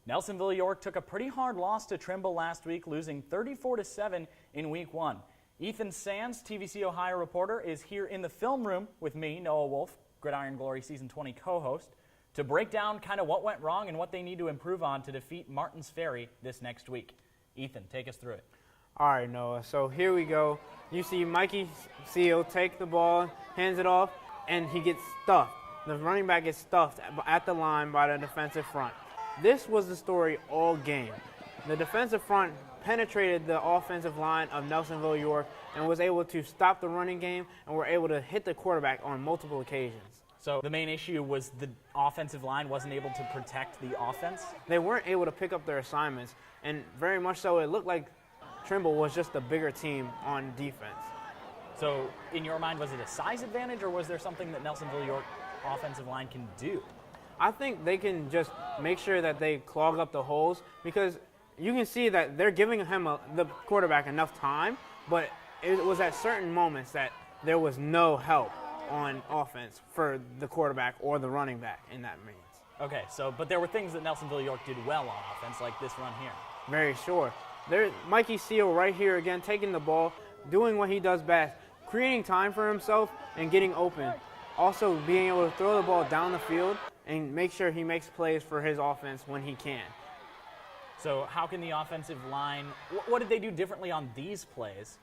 Nelsonville York took a pretty hard loss to Trimble last week, losing 34-7 in Week 1. Ethan Sands, TVC-Ohio reporter, is here in the film room with me, Noah Wolf, Gridiron Glory Season 20 co-host, to break down kind of what went wrong and what they need to improve on to defeat Martins Ferry this next week. Ethan, take us through it. All right, Noah, so here we go. You see Mikey Seal take the ball, hands it off, and he gets stuffed. The running back gets stuffed at the line by the defensive front. This was the story all game. The defensive front penetrated the offensive line of Nelsonville York and was able to stop the running game and were able to hit the quarterback on multiple occasions. So the main issue was the offensive line wasn't able to protect the offense? They weren't able to pick up their assignments, and very much so it looked like Trimble was just a bigger team on defense. So in your mind, was it a size advantage, or was there something that Nelsonville York offensive line can do? I think they can just make sure that they clog up the holes, because you can see that they're giving the quarterback enough time, but it was at certain moments that there was no help on offense for the quarterback or the running back in that means. Okay, but there were things that Nelsonville York did well on offense, like this run here. Very sure. There's Mikey Seal right here again, taking the ball, doing what he does best, creating time for himself and getting open. Also being able to throw the ball down the field and make sure he makes plays for his offense when he can. So how can the offensive line, what did they do differently on these plays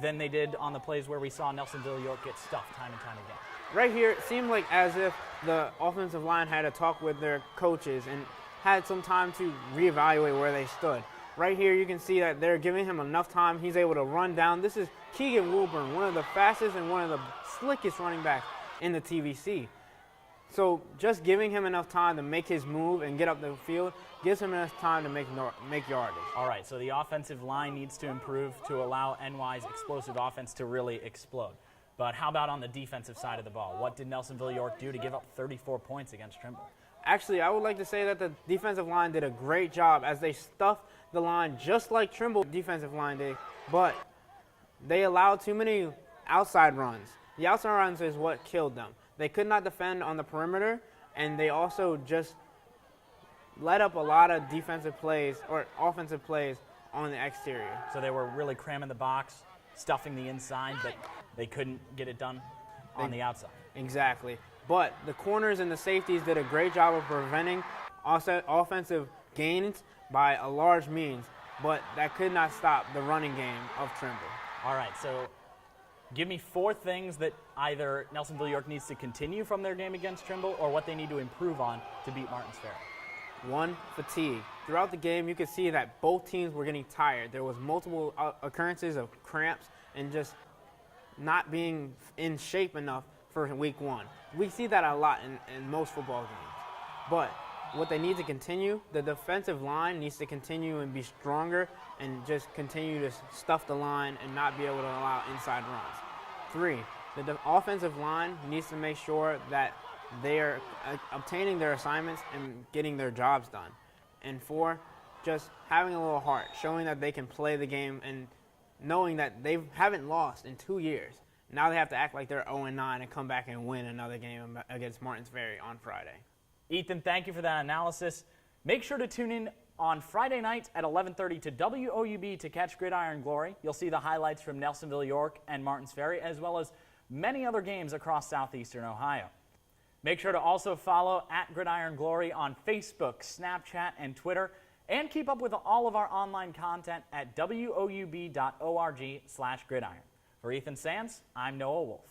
than they did on the plays where we saw Nelsonville York get stuffed time and time again? Right here, it seemed like as if the offensive line had a talk with their coaches and had some time to reevaluate where they stood. Right here, you can see that they're giving him enough time. He's able to run down. This is Keegan Wilburn, one of the fastest and one of the slickest running backs in the TVC. So just giving him enough time to make his move and get up the field gives him enough time to make yardage. All right, so the offensive line needs to improve to allow NY's explosive offense to really explode. But how about on the defensive side of the ball? What did Nelsonville York do to give up 34 points against Trimble? Actually, I would like to say that the defensive line did a great job as they stuffed the line just like Trimble defensive line did, but they allowed too many outside runs. The outside runs is what killed them. They could not defend on the perimeter, and they also just let up a lot of defensive plays or offensive plays on the exterior. So they were really cramming the box, stuffing the inside, but they couldn't get it done on the outside. Exactly. But the corners and the safeties did a great job of preventing offensive gains by a large means, but that could not stop the running game of Trimble. All right, so give me 4 things that either Nelsonville York needs to continue from their game against Trimble or what they need to improve on to beat Martins Ferry. 1, fatigue. Throughout the game, you could see that both teams were getting tired. There was multiple occurrences of cramps and just not being in shape enough for Week 1. We see that a lot in most football games. But what they need to continue, the defensive line needs to continue and be stronger and just continue to stuff the line and not be able to allow inside runs. 3, the offensive line needs to make sure that they are obtaining their assignments and getting their jobs done. And 4, just having a little heart, showing that they can play the game and knowing that they haven't lost in 2 years. Now they have to act like they're 0-9 and come back and win another game against Martins Ferry on Friday. Ethan, thank you for that analysis. Make sure to tune in on Friday night at 11:30 to WOUB to catch Gridiron Glory. You'll see the highlights from Nelsonville York and Martins Ferry, as well as many other games across southeastern Ohio. Make sure to also follow @Gridiron Glory on Facebook, Snapchat, and Twitter, and keep up with all of our online content at woub.org/gridiron. For Ethan Sands, I'm Noah Wolf.